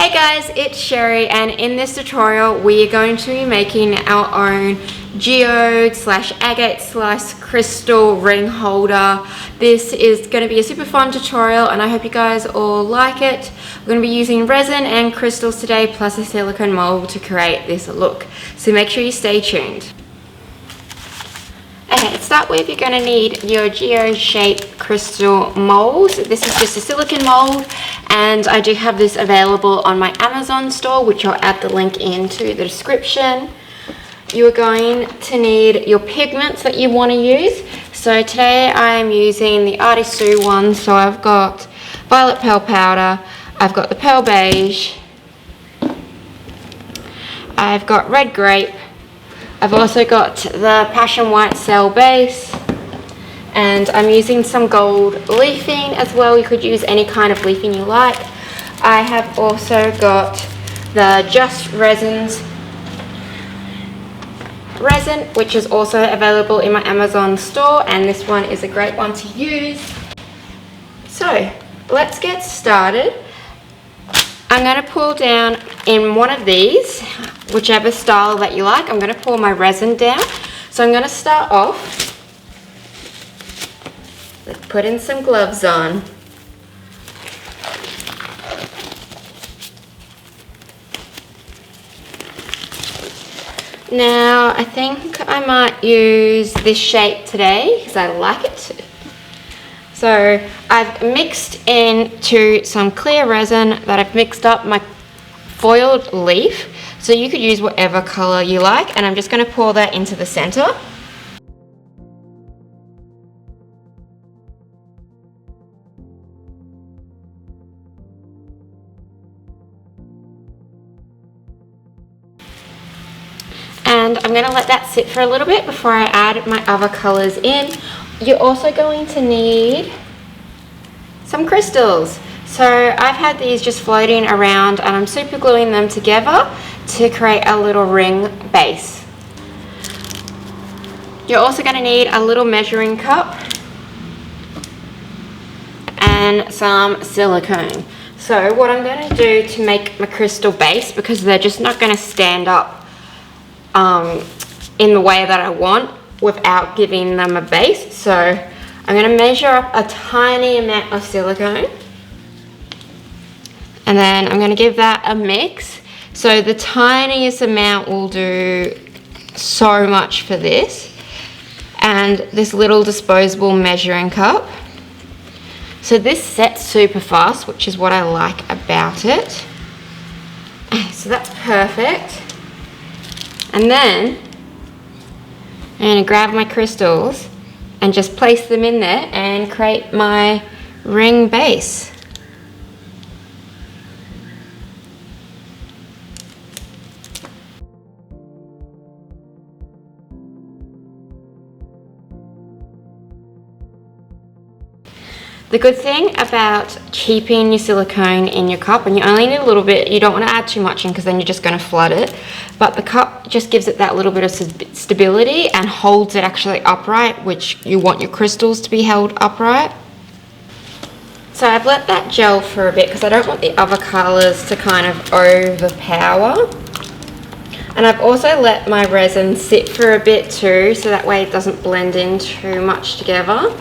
Hey guys, it's Sherry, and in this tutorial we are going to be making our own geode slash agate slice crystal ring holder. This is going to be a super fun tutorial and I hope you guys all like it. We're going to be using resin and crystals today plus a silicone mold to create this look, so make sure you stay tuned. Okay, to start with, you're going to need your geode-shaped crystal molds. This is just a silicone mold, and I do have this available on my Amazon store, which I'll add the link into the description. You are going to need your pigments that you want to use. So today I am using the Artist one, so I've got violet pearl powder, I've got the pearl beige, I've got red grape, I've also got the Passion White Cell base, and I'm using some gold leafing as well. You could use any kind of leafing you like. I have also got the Just Resins resin, which is also available in my Amazon store, and this one is a great one to use. So let's get started. I'm going to pour down in one of these, whichever style that you like. I'm going to pour my resin down. So I'm going to start off, let's put in some gloves on. Now I think I might use this shape today because I like it. So I've mixed into some clear resin that I've mixed up my foiled leaf. So you could use whatever color you like, and I'm just going to pour that into the center. And I'm going to let that sit for a little bit before I add my other colors in. You're also going to need some crystals. So I've had these just floating around and I'm super gluing them together to create a little ring base. You're also going to need a little measuring cup and some silicone. So what I'm going to do to make my crystal base, because they're just not going to stand up in the way that I want without giving them a base, so I'm going to measure up a tiny amount of silicone and then I'm going to give that a mix. So the tiniest amount will do so much for this, and this little disposable measuring cup. So this sets super fast, which is what I like about it. So that's perfect. And then I'm going to grab my crystals and just place them in there and create my ring base. The good thing about keeping your silicone in your cup, and you only need a little bit, you don't want to add too much in because then you're just going to flood it, but the cup just gives it that little bit of stability and holds it actually upright, which you want your crystals to be held upright. So I've let that gel for a bit because I don't want the other colours to kind of overpower. And I've also let my resin sit for a bit too, so that way it doesn't blend in too much together.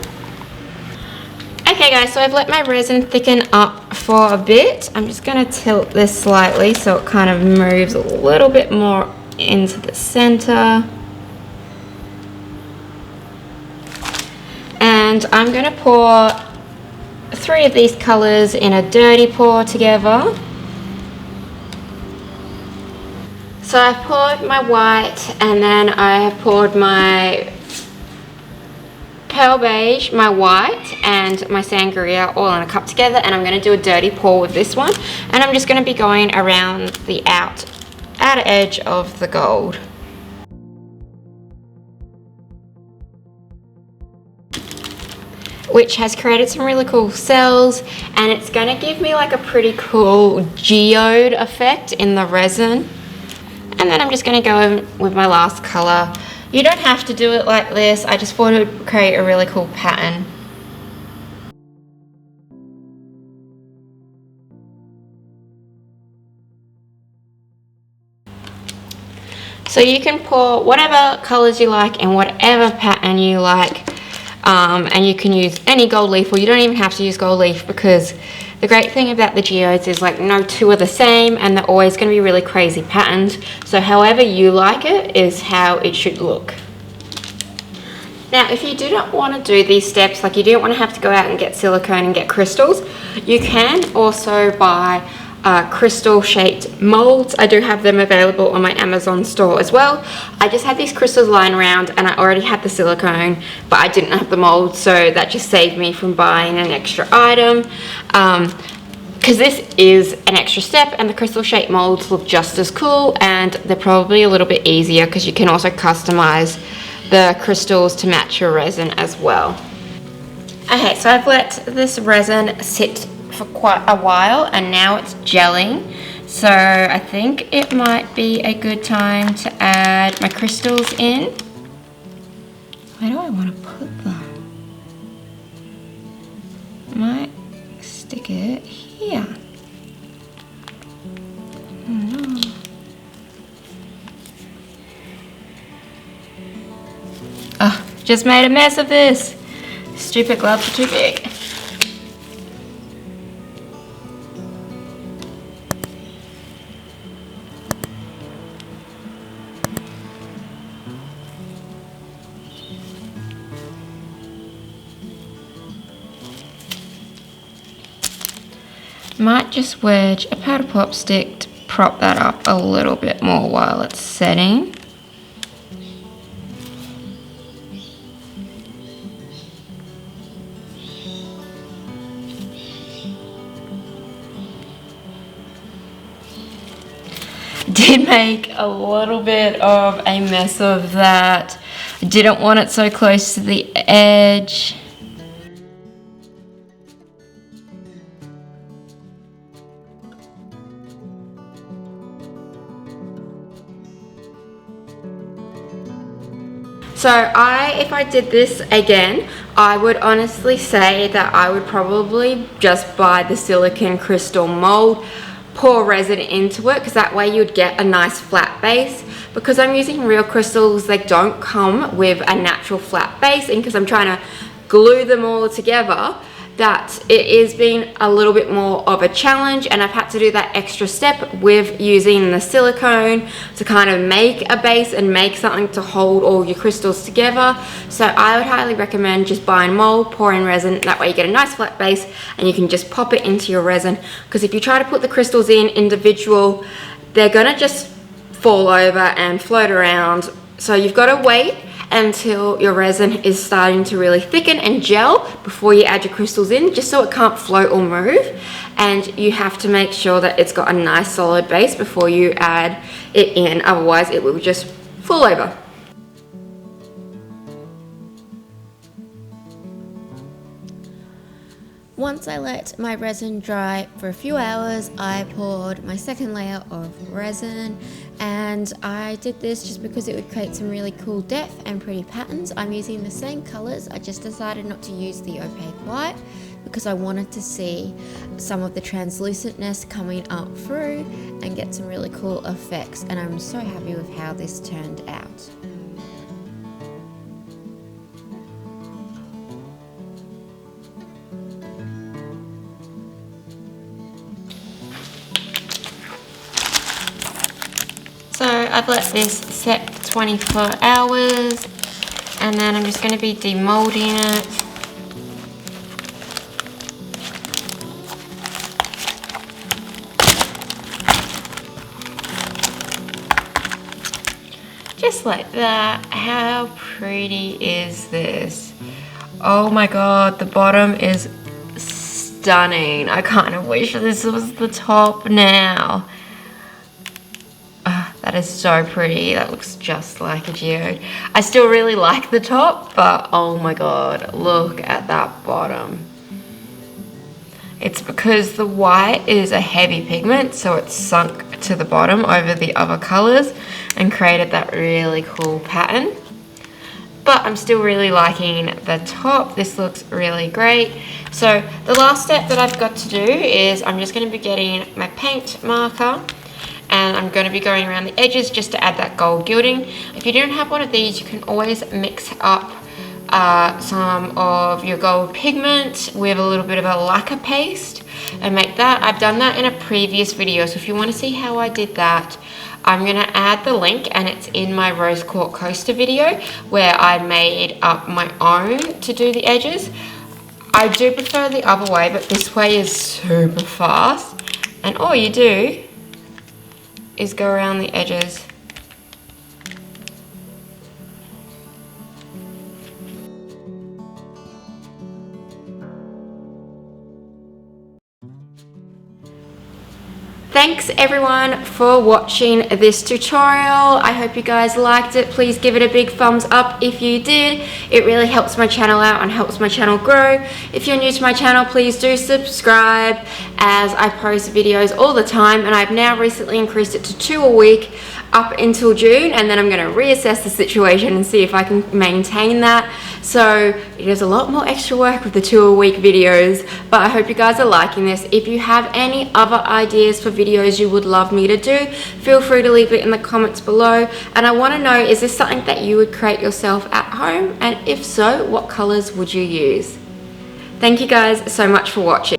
Okay guys, so I've let my resin thicken up for a bit. I'm just going to tilt this slightly so it kind of moves a little bit more into the center. And I'm going to pour 3 of these colors in a dirty pour together. So I've poured my white, and then I have poured my pearl beige, my white, and my sangria all in a cup together, and I'm going to do a dirty pour with this one, and I'm just going to be going around the outer edge of the gold. Which has created some really cool cells, and it's going to give me like a pretty cool geode effect in the resin. And then I'm just going to go in with my last color. You don't have to do it like this, I just thought it would create a really cool pattern. So you can pour whatever colors you like and whatever pattern you like, and you can use any gold leaf, or you don't even have to use gold leaf, because the great thing about the geodes is like no two are the same, and they're always going to be really crazy patterns. So however you like it is how it should look. Now, if you do not want to do these steps, like you don't want to have to go out and get silicone and get crystals, you can also buy crystal shaped molds. I do have them available on my Amazon store as well. I just had these crystals lying around and I already had the silicone, but I didn't have the mold, so that just saved me from buying an extra item. Because this is an extra step, and the crystal shaped molds look just as cool, and they're probably a little bit easier because you can also customize the crystals to match your resin as well. Okay, so I've let this resin sit for quite a while and now it's gelling, so I think it might be a good time to add my crystals in. Where do I want to put them? Might stick it here. Oh no. Oh, just made a mess of this. Stupid gloves are too big. Might just wedge a powder pop stick to prop that up a little bit more while it's setting. Did make a little bit of a mess of that. I didn't want it so close to the edge. So if I did this again, I would honestly say that I would probably just buy the silicone crystal mold, pour resin into it, because that way you'd get a nice flat base. Because I'm using real crystals, they don't come with a natural flat base, and because I'm trying to glue them all together, that it has been a little bit more of a challenge, and I've had to do that extra step with using the silicone to kind of make a base and make something to hold all your crystals together. So I would highly recommend just buying mold, pouring resin, that way you get a nice flat base and you can just pop it into your resin, because if you try to put the crystals in individual, they're gonna just fall over and float around. So you've got to wait until your resin is starting to really thicken and gel before you add your crystals in, just so it can't float or move. And you have to make sure that it's got a nice solid base before you add it in, otherwise it will just fall over. Once I let my resin dry for a few hours, I poured my second layer of resin, and I did this just because it would create some really cool depth and pretty patterns. I'm using the same colors. I just decided not to use the opaque white because I wanted to see some of the translucentness coming up through and get some really cool effects, and I'm so happy with how this turned out. So I've let this set for 24 hours, and then I'm just going to be demolding it. Just like that. How pretty is this? Oh my god, the bottom is stunning. I kind of wish this was the top now. That is so pretty. That looks just like a geode. I still really like the top, but oh my god, look at that bottom. It's because the white is a heavy pigment, so it's sunk to the bottom over the other colors and created that really cool pattern. But I'm still really liking the top. This looks really great. So the last step that I've got to do is I'm just going to be getting my paint marker, and I'm going to be going around the edges just to add that gold gilding. If you don't have one of these, you can always mix up some of your gold pigment with a little bit of a lacquer paste and make that. I've done that in a previous video, so if you want to see how I did that, I'm going to add the link, and it's in my rose quartz coaster video where I made up my own to do the edges. I do prefer the other way, but this way is super fast, and all you do is go around the edges. Thanks everyone for watching this tutorial. I hope you guys liked it. Please give it a big thumbs up if you did. It really helps my channel out and helps my channel grow. If you're new to my channel, please do subscribe, as I post videos all the time, and I've now recently increased it to 2 a week up until June, and then I'm going to reassess the situation and see if I can maintain that. So it is a lot more extra work with the 2 a week videos, but I hope you guys are liking this. If you have any other ideas for videos you would love me to do, feel free to leave it in the comments below. And I want to know, is this something that you would create yourself at home? And if so, what colors would you use? Thank you guys so much for watching.